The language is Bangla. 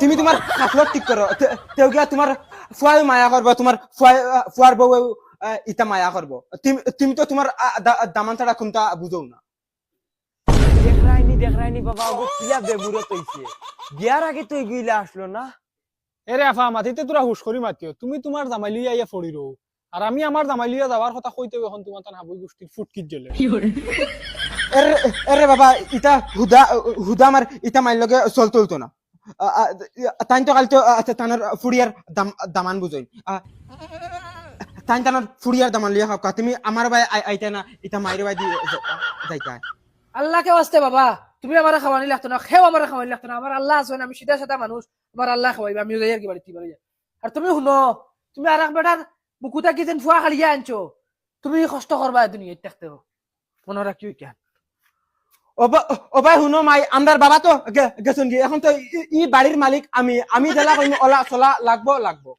তুমি তোমার খাসলত ঠিক করো তেও গিয়া তোমার ফুয়াই মায়া করবো তোমার ফুয়ার বউ ইটা মায়া করবো তুমি তো তোমার দামান ছাড়া কোনটা বুঝো না দেখ রাইনি বাবা ওগো কিলা বেবুরত হইছে বিয়ার আগে তো এগুইলা আসলো না এরে আফা মাটিতে তোরা হুশ করি মাতিও তুমি তোমার জামাই লিয়া ইয়া ফড়ি রো আর আমি আমার জামাই লিয়া যাওয়ার কথা কইতে এখন তোমার তান হাবুই গোষ্ঠীর ফুটকিত জ্বলে এরে বাবা ইটা হুদা আমার ইটা মাইর লগে চলতো না তাই তো কাল তো তানোর ফুড়িয়ার দামান বুঝই তাই তানোর ফুড়িয়ার দামান লিয়া খাও তুমি আমার ভাই আইতা না ইটা মাইর ভাই দিয়ে যাইতা আল্লাহকে ওয়াস্তে বাবা তুমি আমার খাওয়ানি লাগতো না খেও আমার খাওয়ানি লাগতো না আমার আল্লাহ আছে আমি সিধা সাদা মানুষ আমার আল্লাহ খাওয়াইবে আমিও যাই আর কি বাড়িতে বাড়ি আর তুমি শুনো তুমি আর এক বেটার বুকুটা কি যেন ফুয়া খালিয়া আনছো তুমি কষ্ট করবা দুনিয়া দেখতেও মনে রাখিও কেন ও ভাই শুনো মাই আমার বাবা তো গেছেন কি এখন তো ই বাড়ির মালিক আমি জেলা কইম ওলা চলা লাগবো